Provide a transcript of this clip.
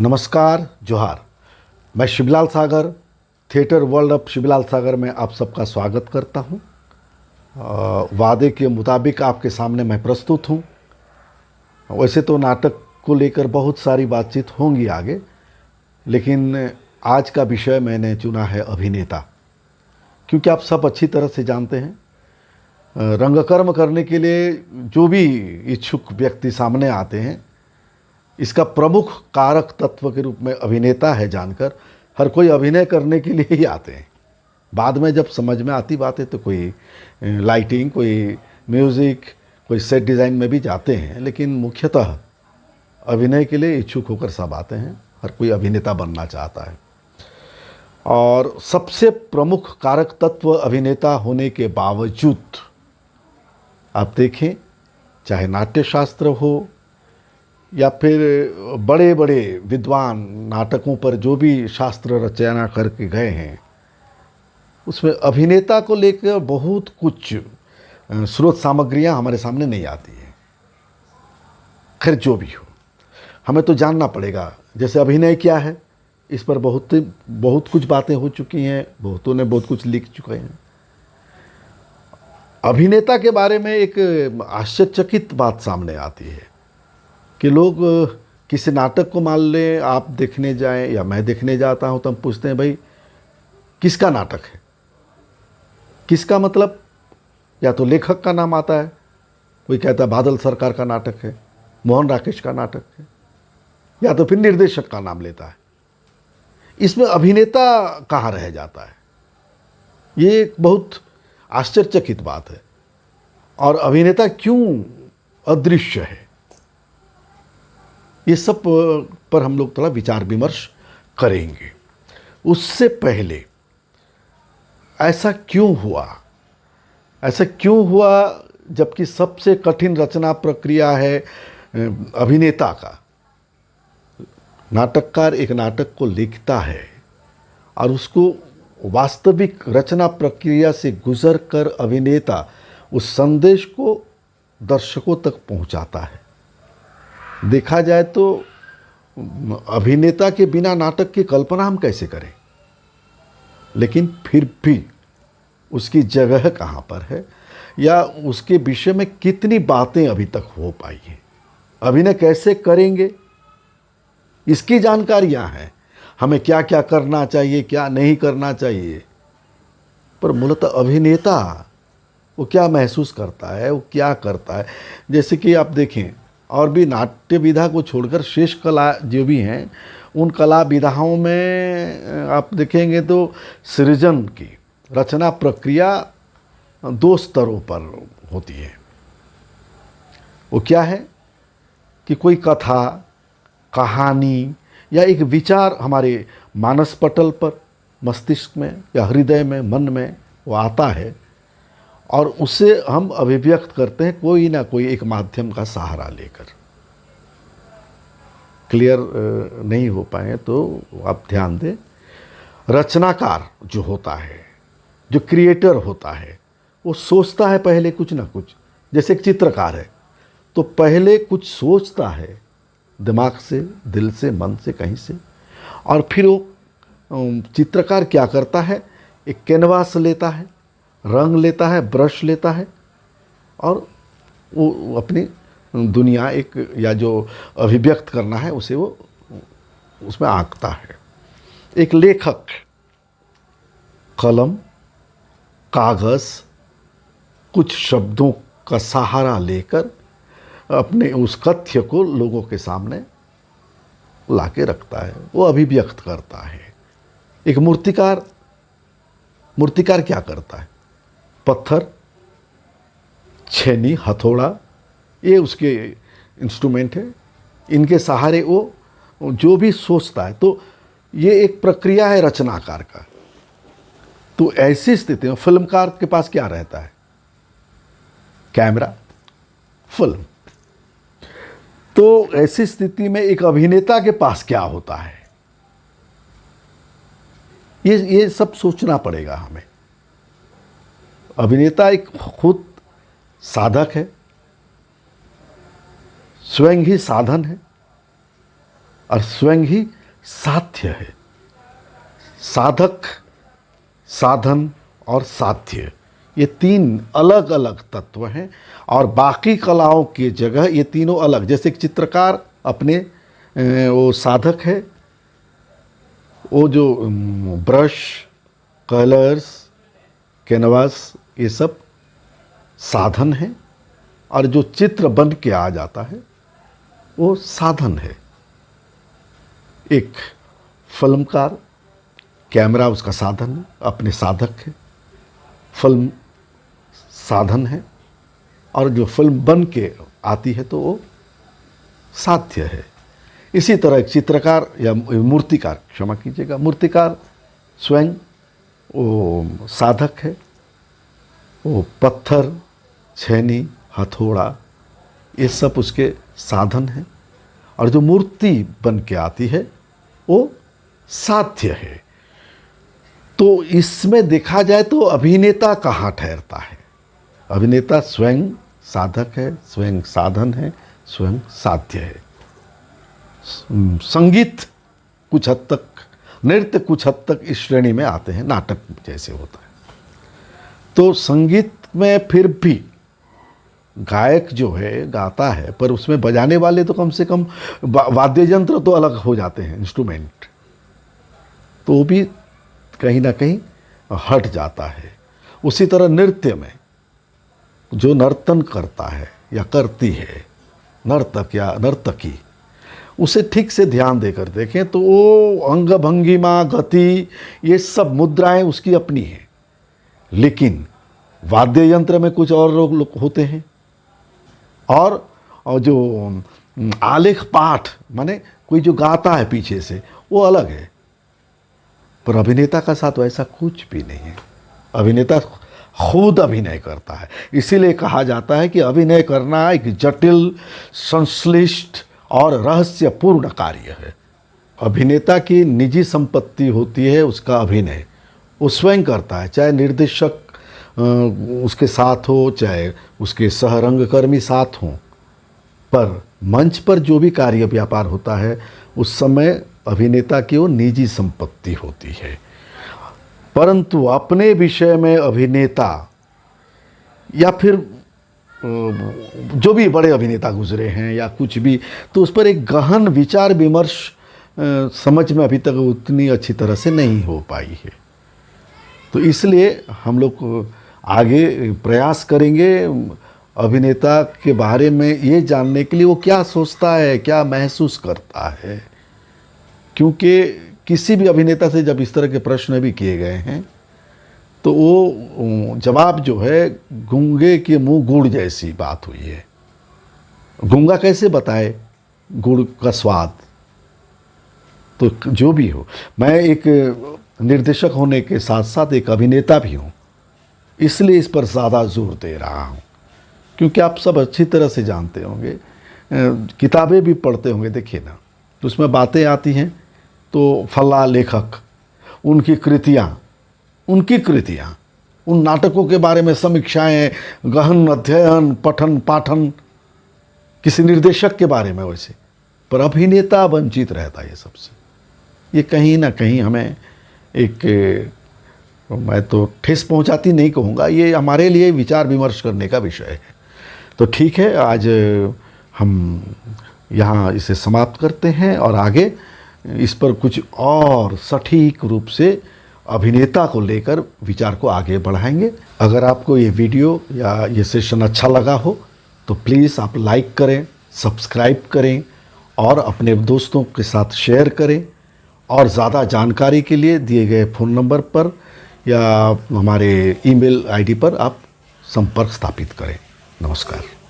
नमस्कार, जोहार। मैं शिवलाल सागर, थिएटर वर्ल्ड ऑफ शिवलाल सागर में आप सबका स्वागत करता हूं। वादे के मुताबिक आपके सामने मैं प्रस्तुत हूं। वैसे तो नाटक को लेकर बहुत सारी बातचीत होंगी आगे, लेकिन आज का विषय मैंने चुना है अभिनेता। क्योंकि आप सब अच्छी तरह से जानते हैं, रंगकर्म करने के लिए जो भी इच्छुक व्यक्ति सामने आते हैं, इसका प्रमुख कारक तत्व के रूप में अभिनेता है जानकर हर कोई अभिनय करने के लिए ही आते हैं। बाद में जब समझ में आती बात है तो कोई लाइटिंग, कोई म्यूज़िक, कोई सेट डिज़ाइन में भी जाते हैं, लेकिन मुख्यतः अभिनय के लिए इच्छुक होकर सब आते हैं। हर कोई अभिनेता बनना चाहता है और सबसे प्रमुख कारक तत्व अभिनेता होने के बावजूद आप देखें, चाहे नाट्यशास्त्र हो या फिर बड़े बड़े विद्वान नाटकों पर जो भी शास्त्र रचना करके गए हैं, उसमें अभिनेता को लेकर बहुत कुछ स्रोत सामग्रियां हमारे सामने नहीं आती हैं। खैर, जो भी हो, हमें तो जानना पड़ेगा। जैसे अभिनय क्या है, इस पर बहुत कुछ बातें हो चुकी हैं, बहुतों ने बहुत कुछ लिख चुके हैं। अभिनेता के बारे में एक आश्चर्यचकित बात सामने आती है कि लोग किसी नाटक को मान लें, आप देखने जाएं या मैं देखने जाता हूं, तो हम पूछते हैं, भाई किसका नाटक है? किसका मतलब या तो लेखक का नाम आता है, कोई कहता है बादल सरकार का नाटक है, मोहन राकेश का नाटक है, या तो फिर निर्देशक का नाम लेता है। इसमें अभिनेता कहाँ रह जाता है? ये एक बहुत आश्चर्यचकित बात है। और अभिनेता क्यों अदृश्य है, ये सब पर हम लोग थोड़ा विचार विमर्श करेंगे। उससे पहले ऐसा क्यों हुआ? ऐसा क्यों हुआ जबकि सबसे कठिन रचना प्रक्रिया है अभिनेता का? नाटककार एक नाटक को लिखता है और उसको वास्तविक रचना प्रक्रिया से गुजर कर अभिनेता उस संदेश को दर्शकों तक पहुंचाता है। देखा जाए तो अभिनेता के बिना नाटक की कल्पना हम कैसे करें? लेकिन फिर भी उसकी जगह कहाँ पर है या उसके विषय में कितनी बातें अभी तक हो पाई हैं, अभिनय कैसे करेंगे, इसकी जानकारियाँ हैं। हमें क्या क्या करना चाहिए, क्या नहीं करना चाहिए। पर मूलतः अभिनेता वो क्या महसूस करता है, वो क्या करता है? जैसे कि आप देखें, और भी नाट्य विधा को छोड़कर शेष कला जो भी हैं, उन कला विधाओं में आप देखेंगे तो सृजन की रचना प्रक्रिया दो स्तरों पर होती है। वो क्या है कि कोई कथा, कहानी या एक विचार हमारे मानस पटल पर, मस्तिष्क में या हृदय में, मन में वो आता है और उसे हम अभिव्यक्त करते हैं कोई ना कोई एक माध्यम का सहारा लेकर। क्लियर नहीं हो पाए तो आप ध्यान दें। रचनाकार जो होता है, जो क्रिएटर होता है, वो सोचता है पहले कुछ ना कुछ। जैसे एक चित्रकार है तो पहले कुछ सोचता है दिमाग से, दिल से, मन से, कहीं से, और फिर वो चित्रकार क्या करता है, एक कैनवास लेता है, रंग लेता है, ब्रश लेता है और वो अपनी दुनिया एक या जो अभिव्यक्त करना है उसे वो उसमें आंकता है। एक लेखक कलम, कागज़, कुछ शब्दों का सहारा लेकर अपने उस कथ्य को लोगों के सामने लाके रखता है, वो अभिव्यक्त करता है। एक मूर्तिकार क्या करता है? पत्थर, छेनी, हथौड़ा, ये उसके इंस्ट्रूमेंट है। इनके सहारे वो जो भी सोचता है, तो ये एक प्रक्रिया है रचनाकार का। तो ऐसी स्थिति में फिल्मकार के पास क्या रहता है? Camera, film. तो ऐसी स्थिति में एक अभिनेता के पास क्या होता है? ये सब सोचना पड़ेगा हमें। अभिनेता एक खुद साधक है, स्वयं ही साधन है। और स्वयं ही साध्य है। साधक, साधन और साध्य, ये तीन अलग अलग तत्व हैं और बाकी कलाओं की जगह ये तीनों अलग। जैसे एक चित्रकार अपने वो साधक है, वो जो ब्रश, कलर्स, कैनवास, ये सब साधन है, और जो चित्र बन के आ जाता है वो साधन है। एक फिल्मकार, कैमरा उसका साधन है, अपने साधक है, फिल्म साधन है, और जो फिल्म बन के आती है तो वो साध्य है। इसी तरह एक चित्रकार या मूर्तिकार, क्षमा कीजिएगा, मूर्तिकार स्वयं वो साधक है, वो पत्थर, छेनी, हथौड़ा, ये सब उसके साधन हैं, और जो मूर्ति बन के आती है वो साध्य है। तो इसमें देखा जाए तो अभिनेता कहाँ ठहरता है? अभिनेता स्वयं साधक है, स्वयं साधन है, स्वयं साध्य है। संगीत कुछ हद तक, नृत्य कुछ हद तक इस श्रेणी में आते हैं, नाटक जैसे होता है। तो संगीत में फिर भी गायक जो है गाता है, पर उसमें बजाने वाले तो कम से कम वाद्य यंत्र तो अलग हो जाते हैं, इंस्ट्रूमेंट, तो वो भी कहीं ना कहीं हट जाता है। उसी तरह नृत्य में जो नर्तन करता है या करती है, नर्तक या नर्तकी, उसे ठीक से ध्यान देकर देखें तो वो अंग भंगिमा, गति, ये सब मुद्राएं उसकी अपनी हैं, लेकिन वाद्य यंत्र में कुछ और लोग होते हैं, और जो आलेख पाठ माने कोई जो गाता है पीछे से, वो अलग है। पर अभिनेता का साथ वैसा कुछ भी नहीं है। अभिनेता खुद अभिनय करता है। इसीलिए कहा जाता है कि अभिनय करना एक जटिल, संश्लिष्ट और रहस्यपूर्ण कार्य है। अभिनेता की निजी संपत्ति होती है उसका अभिनय, वो स्वयं करता है, चाहे निर्देशक उसके साथ हो, चाहे उसके सहरंगकर्मी साथ हों, पर मंच पर जो भी कार्य व्यापार होता है उस समय अभिनेता की वो निजी संपत्ति होती है। परंतु अपने विषय में अभिनेता या फिर जो भी बड़े अभिनेता गुजरे हैं या कुछ भी, तो उस पर एक गहन विचार विमर्श समझ में अभी तक उतनी अच्छी तरह से नहीं हो पाई है। तो इसलिए हम लोग आगे प्रयास करेंगे अभिनेता के बारे में ये जानने के लिए वो क्या सोचता है, क्या महसूस करता है। क्योंकि किसी भी अभिनेता से जब इस तरह के प्रश्न भी किए गए हैं तो वो जवाब जो है गूंगे के मुंह गुड़ जैसी बात हुई है। गूंगा कैसे बताए गुड़ का स्वाद? तो जो भी हो, मैं एक निर्देशक होने के साथ साथ एक अभिनेता भी हूँ, इसलिए इस पर ज़्यादा जोर दे रहा हूँ। क्योंकि आप सब अच्छी तरह से जानते होंगे, किताबें भी पढ़ते होंगे, देखिए ना, तो उसमें बातें आती हैं तो फला लेखक, उनकी कृतियाँ, उन नाटकों के बारे में समीक्षाएं, गहन अध्ययन, पठन पाठन, किसी निर्देशक के बारे में वैसे, पर अभिनेता वंचित रहता है ये सबसे। ये कहीं ना कहीं हमें एक, मैं तो ठेस पहुंचाती नहीं कहूँगा, ये हमारे लिए विचार विमर्श करने का विषय है। तो ठीक है, आज हम यहाँ इसे समाप्त करते हैं और आगे इस पर कुछ और सटीक रूप से अभिनेता को लेकर विचार को आगे बढ़ाएंगे। अगर आपको ये वीडियो या ये सेशन अच्छा लगा हो तो प्लीज़ आप लाइक करें, सब्सक्राइब करें और अपने दोस्तों के साथ शेयर करें। और ज़्यादा जानकारी के लिए दिए गए फ़ोन नंबर पर या हमारे ईमेल आईडी पर आप संपर्क स्थापित करें। नमस्कार।